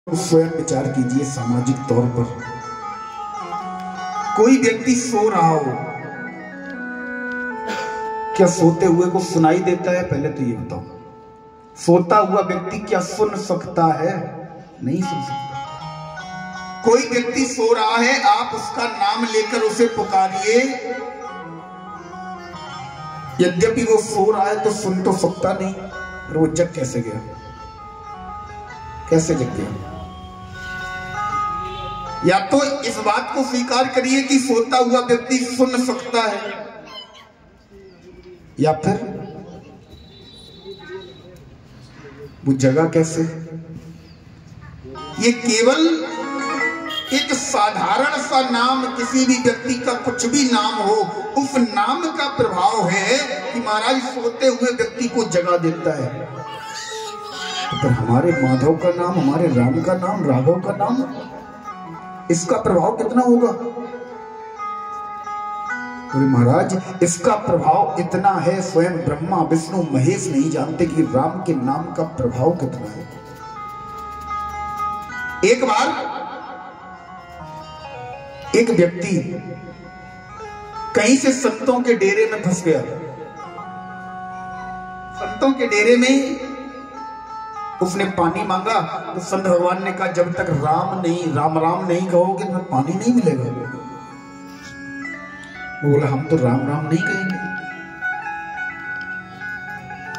स्वयं विचार कीजिए। सामाजिक तौर पर कोई व्यक्ति सो रहा हो, क्या सोते हुए को सुनाई देता है? पहले तो ये बताओ, सोता हुआ व्यक्ति क्या सुन सकता है? नहीं सुन सकता। कोई व्यक्ति सो रहा है, आप उसका नाम लेकर उसे पुकारिए, यद्यपि वो सो रहा है तो सुन तो सकता नहीं, और वो जग कैसे गया? कैसे जग गया? या तो इस बात को स्वीकार करिए कि सोता हुआ व्यक्ति सुन सकता है, या फिर वो जगह कैसे? ये केवल एक साधारण सा नाम, किसी भी व्यक्ति का कुछ भी नाम हो, उस नाम का प्रभाव है कि महाराज सोते हुए व्यक्ति को जगा देता है। तो पर हमारे माधव का नाम, हमारे राम का नाम, राघव का नाम, इसका प्रभाव कितना होगा? महाराज इसका प्रभाव इतना है, स्वयं ब्रह्मा विष्णु महेश नहीं जानते कि राम के नाम का प्रभाव कितना है। एक बार एक व्यक्ति कहीं से संतों के डेरे में फंस गया। संतों के डेरे में उसने पानी मांगा तो संत भगवान ने कहा, जब तक राम राम नहीं कहोगे तो पानी नहीं मिलेगा। वो बोला, हम तो राम राम नहीं कहेंगे।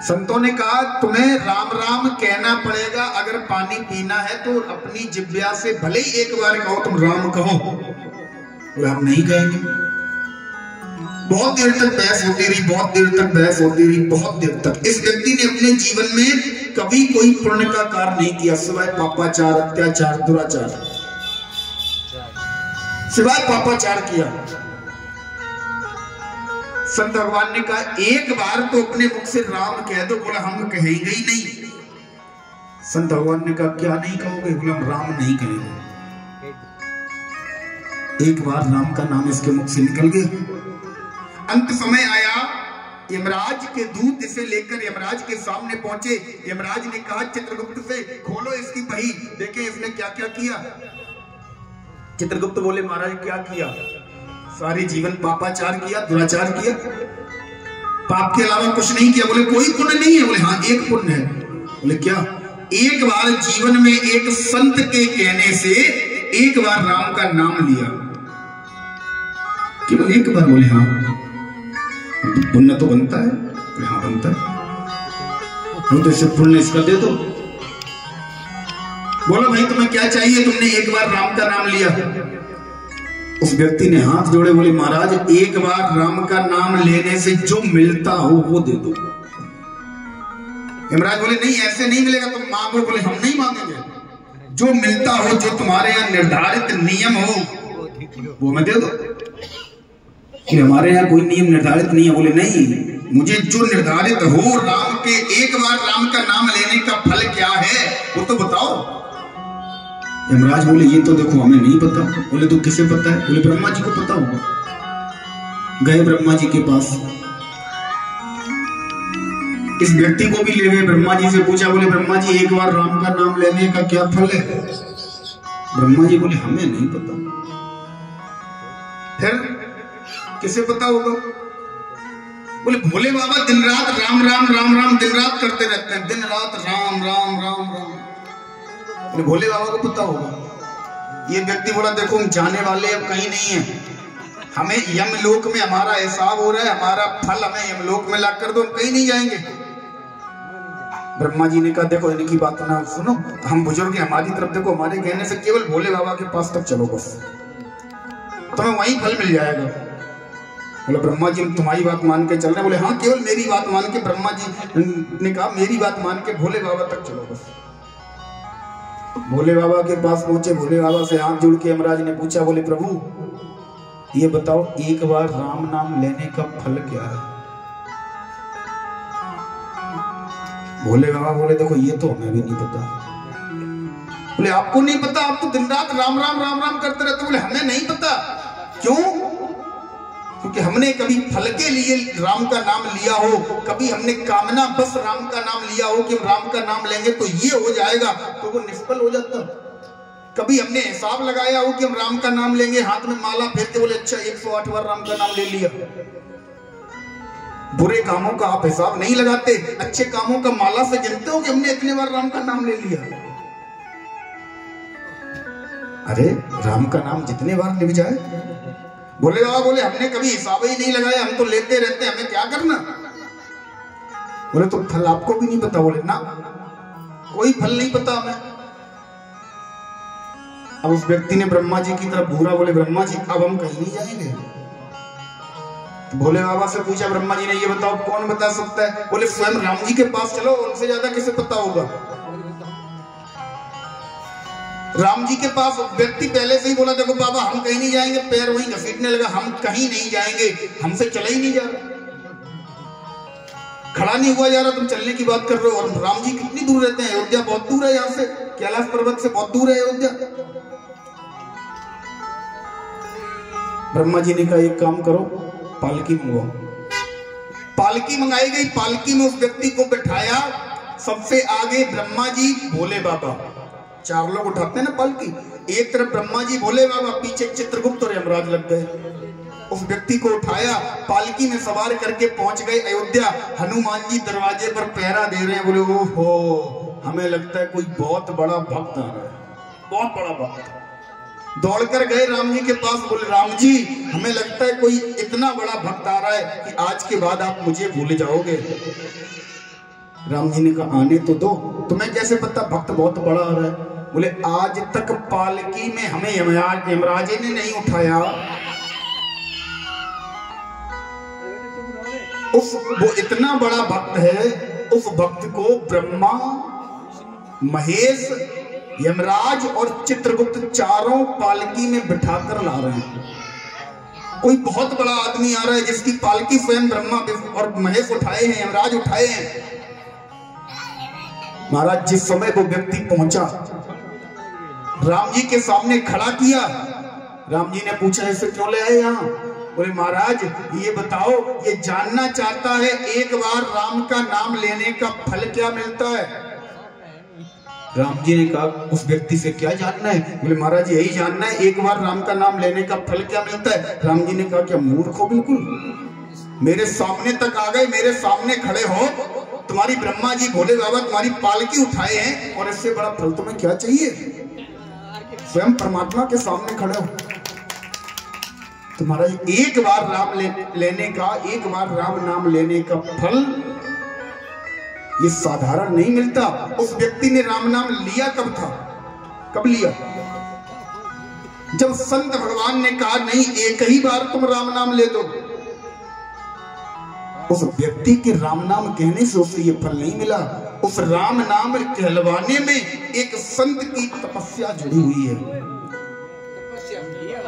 संतों ने कहा, तुम्हें राम राम कहना पड़ेगा, अगर पानी पीना है तो अपनी जिह्वा से भले ही एक बार कहो, तुम राम कहो। बोला, हम नहीं कहेंगे। बहुत देर तक बहस होती रही, बहुत देर तक बहस होती रही, बहुत देर तक। इस व्यक्ति ने अपने जीवन में कभी कोई पुण्य का कार्य नहीं किया, सिवाय पापाचार, अत्याचार, दुराचार, सिवाय पापाचार किया। संत भगवान ने कहा, एक बार तो अपने मुख से राम कह दो। बोला, हम कहेंगे ही नहीं। संत भगवान ने कहा, क्या नहीं कहोगे? बोला, हम राम नहीं कहेंगे। एक बार राम का नाम इसके मुख से निकल गया। अंत समय आया, यमराज के दूत इसे लेकर यमराज के सामने पहुंचे। यमराज ने कहा चित्रगुप्त से, खोलो इसकी बही, देखें इसने क्या क्या किया। चित्रगुप्त बोले, महाराज क्या किया? सारे जीवन पापाचार किया, दुराचार किया, पाप के अलावा कुछ नहीं किया। बोले, कोई पुण्य नहीं है? बोले, हाँ एक पुण्य है। बोले, क्या? एक बार जीवन में एक संत के कहने से एक बार राम का नाम लिया। केवल एक बार? बोले, हाँ। पुण्य तो बनता है? हाँ बनता है। तो इसे पुण्य इसका दे दो। बोलो, भाई तुम्हें क्या चाहिए? तुमने एक बार राम का नाम लिया। उस व्यक्ति ने हाथ जोड़े, बोले, महाराज एक बार राम का नाम लेने से जो मिलता हो वो दे दो। यमराज बोले, नहीं ऐसे नहीं मिलेगा, तुम मांगो। बोले, हम नहीं मांगेंगे, जो मिलता हो, जो तुम्हारे यहाँ निर्धारित नियम हो वो मैं दे दो। कि हमारे यहाँ कोई नियम निर्धारित नहीं है। बोले, नहीं, मुझे जो निर्धारित हो, राम के एक बार राम का नाम लेने का फल क्या है वो तो बताओ। यमराज बोले, ये तो देखो हमें नहीं पता। बोले, तो किसे पता है? बोले, ब्रह्मा जी को पता होगा। गए ब्रह्मा जी के पास, इस व्यक्ति को भी ले गए, ब्रह्मा जी से पूछा। बोले, ब्रह्मा जी एक बार राम का नाम लेने का क्या फल है? ब्रह्मा जी बोले, हमें नहीं पता। फिर किसे पता होगा? बोले, भोले बाबा दिन रात राम राम राम राम दिन रात करते रहते हैं, दिन रात राम राम राम राम। बोले, भोले बाबा को पता होगा। ये व्यक्ति बोला, देखो हम जाने वाले अब कहीं नहीं है, हमें यमलोक में हमारा हिसाब हो रहा है, हमारा फल हमें यमलोक में ला कर दो, हम कहीं नहीं जाएंगे। ब्रह्मा जी ने कहा, देखो इनकी बात ना सुनो, हम बुजुर्ग हैं, हमारी तरफ देखो, हमारे कहने से केवल भोले बाबा के पास तक चलो, बस तुम्हें वहीं फल मिल जाएगा। बोले, ब्रह्मा जी हम तुम्हारी बात मान के चल रहे हैं। बोले, हाँ केवल मेरी बात मान के। ब्रह्मा जी ने कहा, मेरी बात मान के भोले बाबा तक चलो बस। भोले बाबा के पास पहुंचे, भोले बाबा से हाथ जोड़ के यमराज ने पूछा। बोले, प्रभु ये बताओ, एक बार राम नाम लेने का फल क्या है? भोले बाबा बोले, देखो ये तो हमें भी नहीं पता। बोले, आपको नहीं पता? आप तो दिन रात राम राम राम राम करते रहते। बोले, हमें नहीं पता। क्यों? क्योंकि हमने कभी फल के लिए राम का नाम लिया हो, कभी हमने कामना बस राम का नाम लिया हो कि राम का नाम लेंगे तो ये हो जाएगा, तो वो निष्फल हो जाता। कभी हमने हिसाब लगाया हो कि हम राम का नाम लेंगे, हाथ में माला फेरते बोले अच्छा 108 बार राम का नाम ले लिया। बुरे कामों का आप हिसाब नहीं लगाते, अच्छे कामों का माला से गिनते हो कि हमने इतने बार राम का नाम ले लिया। अरे राम का नाम जितने बार लिख जाए। बोले बाबा बोले हमने कभी हिसाब ही नहीं लगाया, हम तो लेते रहते, हमें क्या करना। बोले तो फल आपको भी नहीं पता। बोले ना, कोई फल नहीं पता हमें। अब उस व्यक्ति ने ब्रह्मा जी की तरफ घूरा, बोले ब्रह्मा जी अब हम कहीं नहीं जाएंगे। तो भोले बाबा से पूछा ब्रह्मा जी ने, ये बताओ कौन बता सकता है। बोले स्वयं राम जी के पास चलो, उनसे ज्यादा किसे पता होगा। राम जी के पास व्यक्ति पहले से ही बोला देखो बाबा हम कहीं नहीं जाएंगे, पैर वहीं घसीटने लगा, हम कहीं नहीं जाएंगे, हमसे चला ही नहीं जा रहा, खड़ा नहीं हुआ जा रहा, तुम चलने की बात कर रहे हो। और राम जी कितनी दूर रहते हैं, अयोध्या बहुत दूर है यहाँ से, कैलाश पर्वत से बहुत दूर है अयोध्या। ब्रह्मा जी ने कहा एक काम करो, पालकी मंगवाओ। पालकी मंगाई गई, पालकी में उस व्यक्ति को बिठाया, सबसे आगे ब्रह्मा जी भोले बाबा, चार लोग उठाते हैं ना पालकी, एक तरफ ब्रह्मा जी भोले बाबा, पीछे चित्रगुप्त और यमराज लग गए। उस व्यक्ति को उठाया, पालकी में सवार करके पहुंच गए अयोध्या। हनुमान जी दरवाजे पर पहरा दे रहे हैं। बोले ओहो, हमें लगता है कोई बहुत बड़ा भक्त आ रहा है, बहुत बड़ा भक्त। दौड़कर गए राम जी के पास, बोले राम जी हमें लगता है कोई इतना बड़ा भक्त आ रहा है कि आज के बाद आप मुझे भूल जाओगे। राम जी ने कहा आने तो दो, तुम्हें कैसे पता भक्त बहुत बड़ा आ रहा है। बोले आज तक पालकी में हमें यमराज ने नहीं उठाया, वो इतना बड़ा भक्त है, उस भक्त को ब्रह्मा, महेश, यमराज और चित्रगुप्त चारों पालकी में बिठाकर ला रहे हैं। कोई बहुत बड़ा आदमी आ रहा है जिसकी पालकी स्वयं ब्रह्मा और महेश उठाए हैं, यमराज उठाए हैं। महाराज जिस समय वो व्यक्ति पहुंचा, राम जी के सामने खड़ा किया, राम जी ने पूछा इसे क्यों ले आए यहाँ। बोले महाराज ये बताओ, ये जानना चाहता है एक बार राम का नाम लेने का फल क्या मिलता है। राम जी ने कहा उस व्यक्ति से क्या जानना है। बोले महाराज यही जानना है एक बार राम का नाम लेने का फल क्या मिलता है। राम जी ने कहा क्या मूर्ख हो बिल्कुल, मेरे सामने तक आ गए, मेरे सामने खड़े हो, तुम्हारी ब्रह्मा जी भोले बाबा तुम्हारी पालकी उठाए हैं और इससे बड़ा फल तुम्हें क्या चाहिए। स्वयं परमात्मा के सामने खड़े हो। तुम्हारा एक बार राम लेने का, एक बार राम नाम लेने का फल ये साधारण नहीं मिलता। उस व्यक्ति ने राम नाम लिया कब था, कब लिया? जब संत भगवान ने कहा नहीं एक ही बार तुम राम नाम ले दो। उस व्यक्ति के राम नाम कहने से उसे ये फल नहीं मिला, उस राम नाम कहलवाने में एक संत की तपस्या जुड़ी हुई है,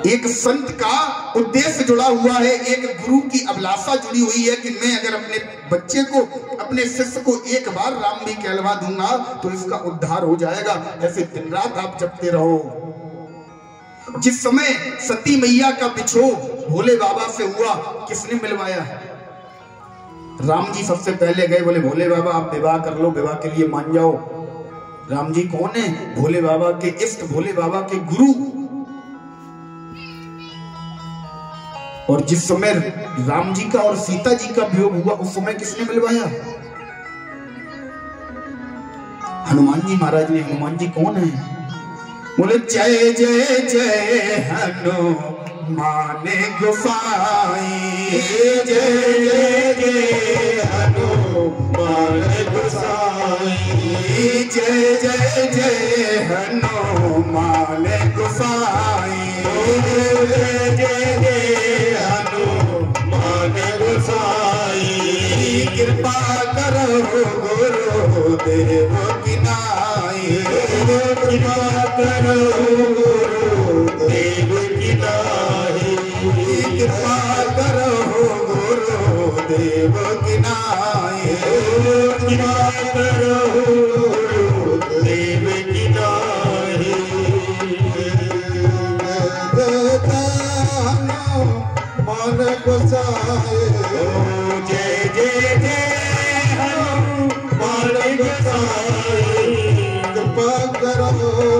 एक संत का उद्देश्य जुड़ा हुआ है, एक गुरु की अभिलाषा जुड़ी हुई है कि मैं अगर अपने बच्चे को, अपने शिष्य को एक बार राम भी कहलवा दूंगा तो इसका उद्धार हो जाएगा। ऐसे दिन रात आप जपते रहो। जिस समय सती मैया का बिछोह भोले बाबा से हुआ, किसने मिलवाया? राम जी सबसे पहले गए, बोले भोले बाबा आप विवाह कर लो, विवाह के लिए मान जाओ। राम जी कौन है? भोले बाबा के इष्ट, भोले बाबा के गुरु। और जिस समय राम जी का और सीता जी का वियोग हुआ उस समय किसने मिलवाया? हनुमान जी महाराज ने। हनुमान जी कौन है? बोले जय जय जय हनुमान गोसाई, जय जय जय हनुमान गोसाई, जय जय जय हनुमान गोसाई, जय जय जय हनुमान गोसाई। कृपा करो गुरुदेव की नाई, कृपा करो गुरुदेव की नाई, कृपा करो गुरुदेव की नाई, कृपा करो गुरुदेव की नाई। मन गोसाई, जय जय जय हनुमान गोसाई, कृपा करो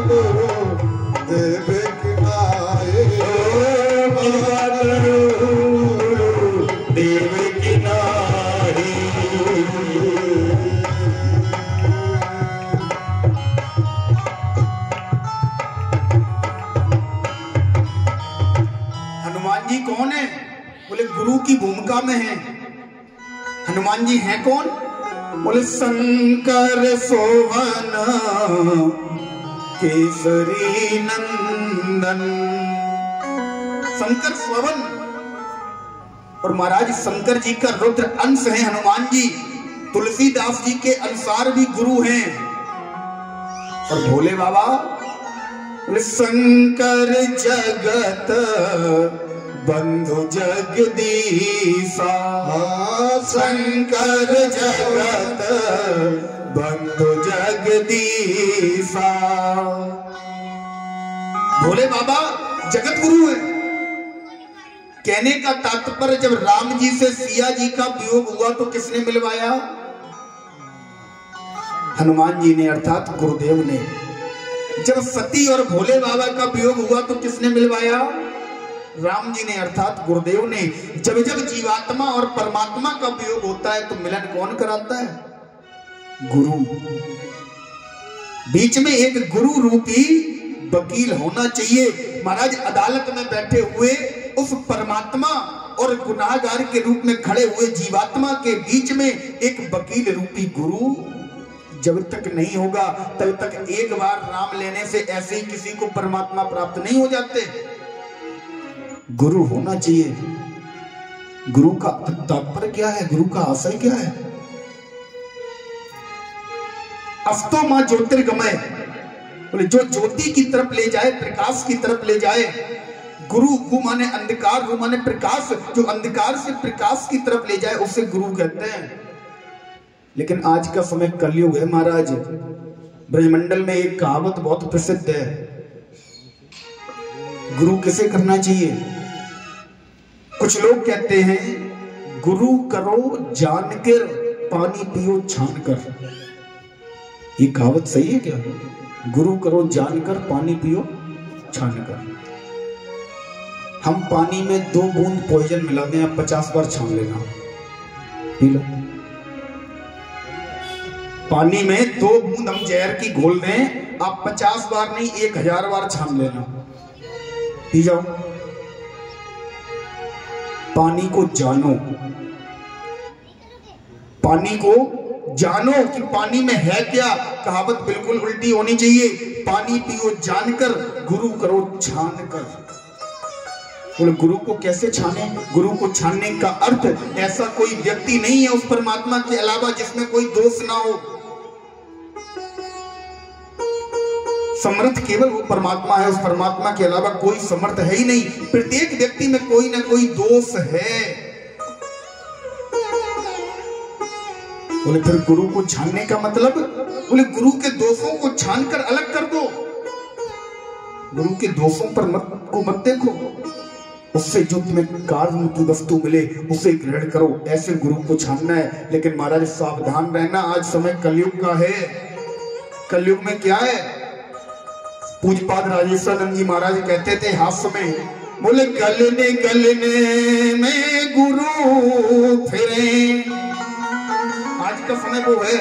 गुरुदेव कौन है? बोले गुरु की भूमिका में है। हनुमान जी हैं कौन? बोले शंकर सोवन केसरी नंदन। शंकर सोवन, और महाराज शंकर जी का रुद्र अंश है हनुमान जी। तुलसीदास जी के अनुसार भी गुरु हैं। और भोले बाबा बोले शंकर जगत बंधु जगदीशा, शंकर जगत बंधु जगदीशा। भोले बाबा जगत गुरु है। कहने का तात्पर्य, जब राम जी से सिया जी का वियोग हुआ तो किसने मिलवाया? हनुमान जी ने, अर्थात गुरुदेव ने। जब सती और भोले बाबा का वियोग हुआ तो किसने मिलवाया? राम जी ने, अर्थात गुरुदेव ने। जब जब जीवात्मा और परमात्मा का वियोग होता है तो मिलन कौन कराता है? गुरु। बीच में एक गुरु रूपी वकील होना चाहिए। महाराज अदालत में बैठे हुए उस परमात्मा और गुनाहगार के रूप में खड़े हुए जीवात्मा के बीच में एक वकील रूपी गुरु जब तक नहीं होगा तब तक एक बार नाम लेने से ऐसे ही किसी को परमात्मा प्राप्त नहीं हो जाते। गुरु होना चाहिए। गुरु का तात्पर्य क्या है? गुरु का आशय क्या है? अस्तो मां ज्योतिर्गमय, बोले जो ज्योति की तरफ ले जाए, प्रकाश की तरफ ले जाए। गुरु को माने अंधकार, वो माने प्रकाश। जो अंधकार से प्रकाश की तरफ ले जाए उसे गुरु कहते हैं। लेकिन आज का समय कलयुग है महाराज। ब्रजमंडल में एक कहावत बहुत प्रसिद्ध है, गुरु किसे करना चाहिए? कुछ लोग कहते हैं गुरु करो जानकर, पानी पियो छानकर। ये कहावत सही है क्या? गुरु करो जानकर, पानी पियो छानकर। हम पानी में 2 बूंद पॉइजन मिला दें, आप 50 बार छान लेना, पी लो। पानी में 2 बूंद हम जहर की घोल दें, आप 50 बार नहीं 1000 बार छान लेना, पी जाओ। पानी को जानो, पानी को जानो कि पानी में है क्या। कहावत बिल्कुल उल्टी होनी चाहिए। पानी पियो जानकर, गुरु करो छानकर। बोले गुरु को कैसे छाने? गुरु को छानने का अर्थ, ऐसा कोई व्यक्ति नहीं है उस परमात्मा के अलावा जिसमें कोई दोष ना हो। समर्थ केवल वो परमात्मा है, उस परमात्मा के अलावा कोई समर्थ है ही नहीं। प्रत्येक व्यक्ति में कोई ना कोई दोष है। बोले फिर गुरु को छानने का मतलब? बोले गुरु के दोषों को छानकर अलग कर दो। गुरु के दोषों पर मत देखो, उससे जो तुम्हें कार्य की वस्तु मिले उसे ग्रहण करो, ऐसे गुरु को छानना है। लेकिन महाराज सावधान रहना, आज समय कलयुग का है। कलयुग में क्या है? पूज्यपाद राजेश्वरानंद जी महाराज कहते थे हास्य में, बोले गलने गलने में गुरु फिरे। आज का समय वो है,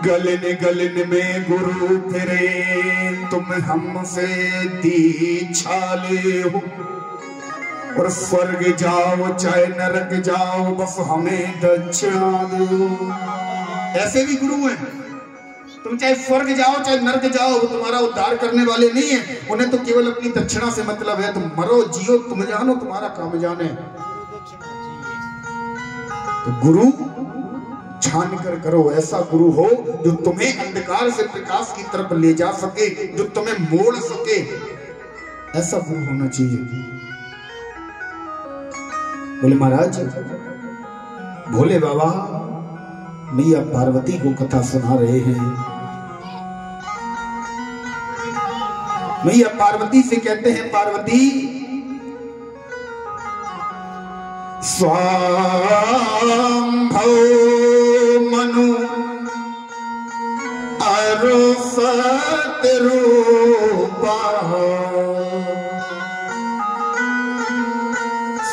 गलने गलने में गुरु फिरे, तुम हमसे दीक्षा ले हो, और स्वर्ग जाओ चाहे नरक जाओ बस हमें दक्षिणा दो। ऐसे भी गुरु हैं। तुम चाहे स्वर्ग जाओ चाहे नरक जाओ, वो तुम्हारा उद्धार करने वाले नहीं है। उन्हें तो केवल अपनी दक्षिणा से मतलब है। तुम मरो जियो तुम जानो, तुम्हारा काम जाने। तो गुरु छान कर करो, ऐसा गुरु हो जो तुम्हें अंधकार से प्रकाश की तरफ ले जा सके, जो तुम्हें मोड़ सके, ऐसा गुरु होना चाहिए। बोले महाराज भोले बाबा मैया पार्वती को कथा सुना रहे हैं। मैया पार्वती से कहते हैं, पार्वती स्वाम्भो मनु अरुसत रूपा।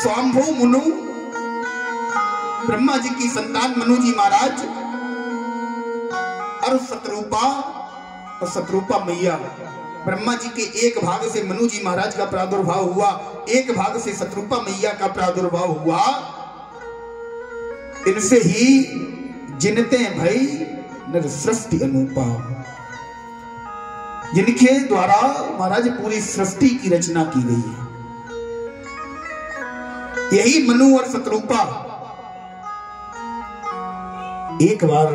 स्वाम्भो मनु, ब्रह्मा जी की संतान मनु जी महाराज, और शत्रुपा, और शत्रुपा मैया। ब्रह्मा जी के एक भाग से मनु जी महाराज का प्रादुर्भाव हुआ, एक भाग से शत्रुपा मैया का प्रादुर्भाव हुआ। इनसे ही जिनते भई नर सृष्टि अनूपा, जिनके द्वारा महाराज पूरी सृष्टि की रचना की गई है। यही मनु और शत्रुपा एक बार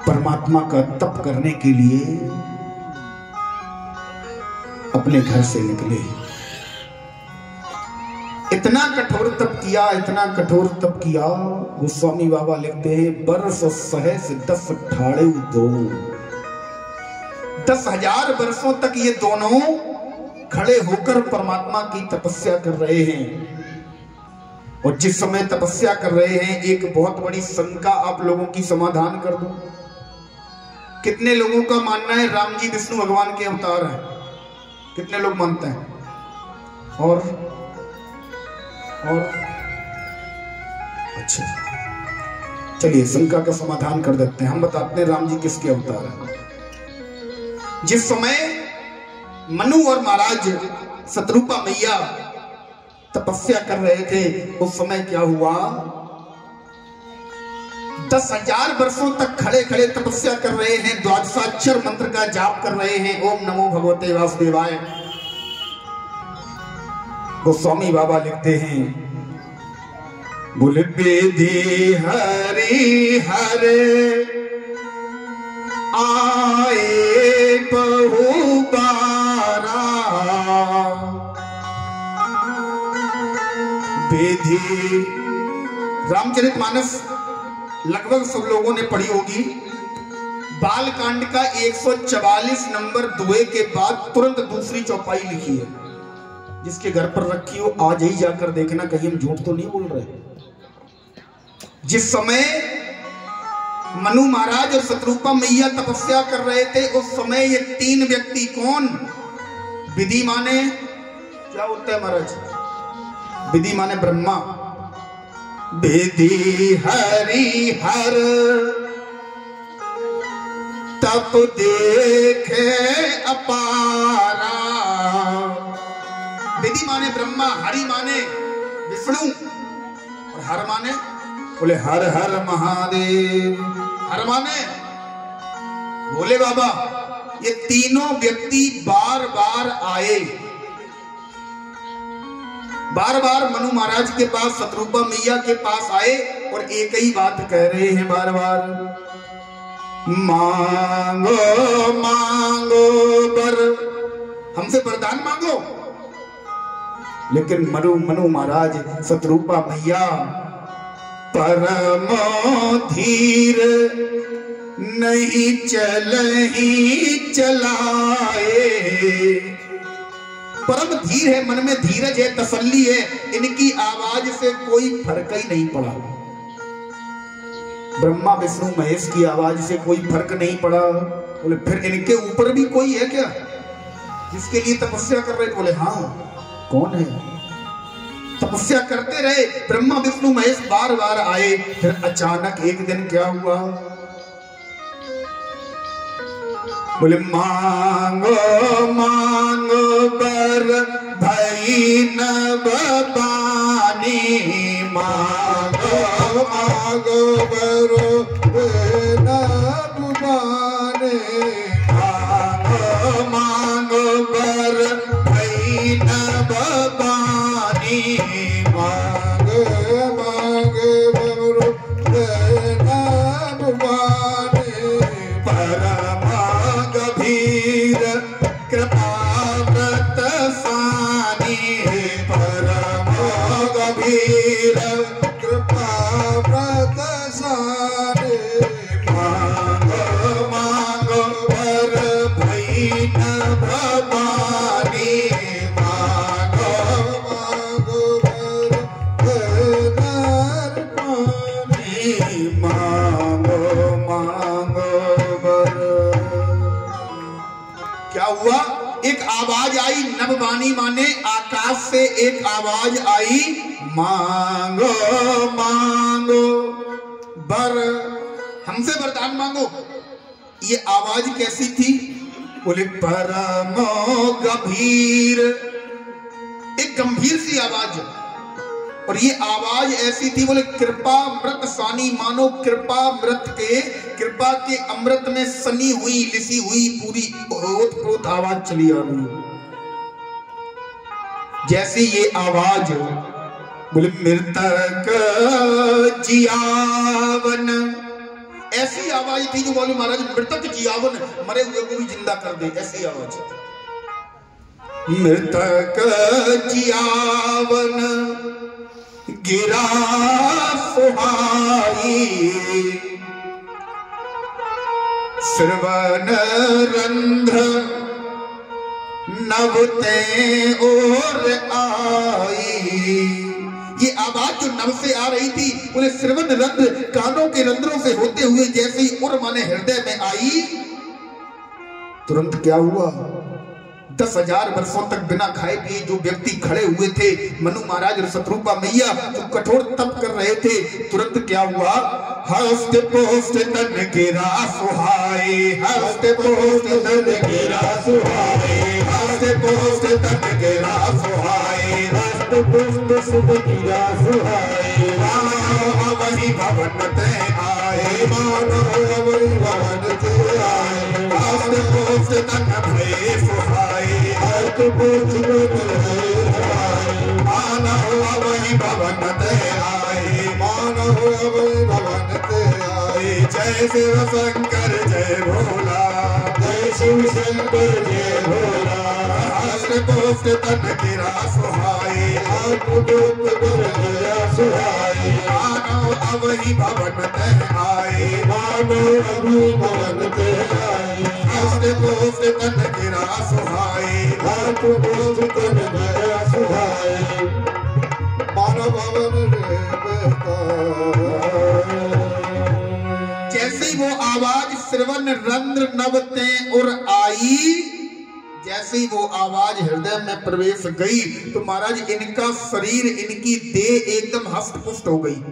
परमात्मा का तप करने के लिए अपने घर से निकले। इतना कठोर तप किया, इतना कठोर तप किया, गोस्वामी बाबा लिखते हैं बरस सहस 10 ठाड़े दो। 10,000 वर्षों तक ये दोनों खड़े होकर परमात्मा की तपस्या कर रहे हैं। और जिस समय तपस्या कर रहे हैं, एक बहुत बड़ी शंका आप लोगों की समाधान कर दूं। कितने लोगों का मानना है राम जी विष्णु भगवान के अवतार हैं? कितने लोग मानते हैं? और अच्छा, चलिए शंका का समाधान कर देते हैं। हम बताते हैं राम जी किसके अवतार हैं। जिस समय मनु और महाराज शत्रुपा मैया तपस्या कर रहे थे, उस समय क्या हुआ? 10,000 वर्षों तक खड़े खड़े तपस्या कर रहे हैं, द्वादशाक्षर मंत्र का जाप कर रहे हैं, ओम नमो भगवते वासुदेवाय। गोस्वामी बाबा लिखते हैं बोले बेदी हरि हरे आए बहु बारा, बेदी रामचरितमानस लगभग सब लोगों ने पढ़ी होगी। बालकांड का 144 नंबर दुए के बाद तुरंत दूसरी चौपाई लिखी है। जिसके घर पर रखी हो आज ही जाकर देखना, कहीं हम झूठ तो नहीं बोल रहे। जिस समय मनु महाराज और शत्रुपा मैया तपस्या कर रहे थे, उस समय ये 3 व्यक्ति कौन? विधि माने क्या होता है महाराज? विधि माने ब्रह्मा। विधि हरि हर तप देखे अपारा। विधि माने ब्रह्मा, हरि माने विष्णु और हर माने बोले हर हर महादेव। हर माने बोले बाबा। ये तीनों व्यक्ति बार बार आए, बार बार मनु महाराज के पास, शत्रुपा मैया के पास आए और एक ही बात कह रहे हैं बार बार, मांगो मांगो वर, हमसे वरदान मांगो। लेकिन मनु महाराज शत्रुपा मैया परमो धीर नहीं चलही चलाए। परम धीर है, मन में धीरज है, तसल्ली है, इनकी आवाज से कोई फर्क ही नहीं पड़ा। ब्रह्मा विष्णु महेश की आवाज से कोई फर्क नहीं पड़ा। बोले फिर इनके ऊपर भी कोई है क्या जिसके लिए तपस्या कर रहे? बोले हाँ। कौन है? तपस्या करते रहे, ब्रह्मा विष्णु महेश बार बार आए। फिर अचानक एक दिन क्या हुआ? बोले मांगो मांगो बर भई नव पानी। मांगो मांगो बर नव पानी। मांगो मांगो बर भई नव पानी। मांग मांग बर नव पानी। परमा गभीर कृपा व्रत सानी। परमा गभीर कृपा व्रत सानी। मांगो मांगो वर भई नव पानी। मांगो मांगो वर नव पानी। मांगो मांगो वर। क्या हुआ? एक आवाज आई, नववाणी माने आकाश से एक आवाज आई, मांगो मांगो वर, हमसे वरदान मांगो। ये आवाज कैसी थी? बोले परमो गंभीर, एक गंभीर सी आवाज। और ये आवाज ऐसी थी, बोले कृपा मृत सानी, मानो कृपा के अमृत में सनी हुई, लिसी हुई पूरी ओत-प्रोत आवाज चली आ रही। जैसे ये आवाज, बोले मृतक जियावन, ऐसी आवाज थी जो बोले महाराज मृतक जियावन, मरे हुए को भी जिंदा कर दे, ऐसी आवाज। मृतक जियावन गिरा सुहाई, श्रवण रंध्र नभते और आई। ये आवाज जो नभ से आ रही थी, बोले श्रवण रंध्र, कानों के रंध्रों से होते हुए जैसे ही उर माने हृदय में आई, तुरंत क्या हुआ? 10,000 वर्षों तक बिना खाए पिए जो व्यक्ति खड़े हुए थे, मनु महाराज और शत्रुपा मैया जो कठोर तप कर रहे थे, तुरंत क्या हुआ? हस्त पोस्ट तन गिरा सुहाए, हस्त पोस्ट तन गिरा सुहाए, हस्त पोस्ट तन गिरा सुहाए, हस्त पोस्ट सुध गिरा सुहाए। मानो अवनि भवन ते आए, मानो अवनि भवन ते आए, हस्त पोस्ट तन भय सुहाए, हस्त पोस्ट तन भय सुहाए। मानो अवनि भवन ते आए, मानो अवनि भवन ते आए। जय शिव शंकर जय भोला, जय शिव शंकर जय भोला। हस्त पोस्ट तन गिरा सुहाए, हस्त पोस्ट तन गिरा सुहाए। मानो अवनि भवन ते आए, मानो अवनि भवन ते आए। हस्त पोस्ट तन गिरा सुहाए, हस्त पोस्ट तन गिरा सुहाए। मानो भवन रे जैसे वो आवाज श्रवण रंध्र नभते और आई, जैसे ही वो आवाज हृदय में प्रवेश गई तो महाराज इनका शरीर, इनकी देह एकदम हष्ट पुष्ट हो गई।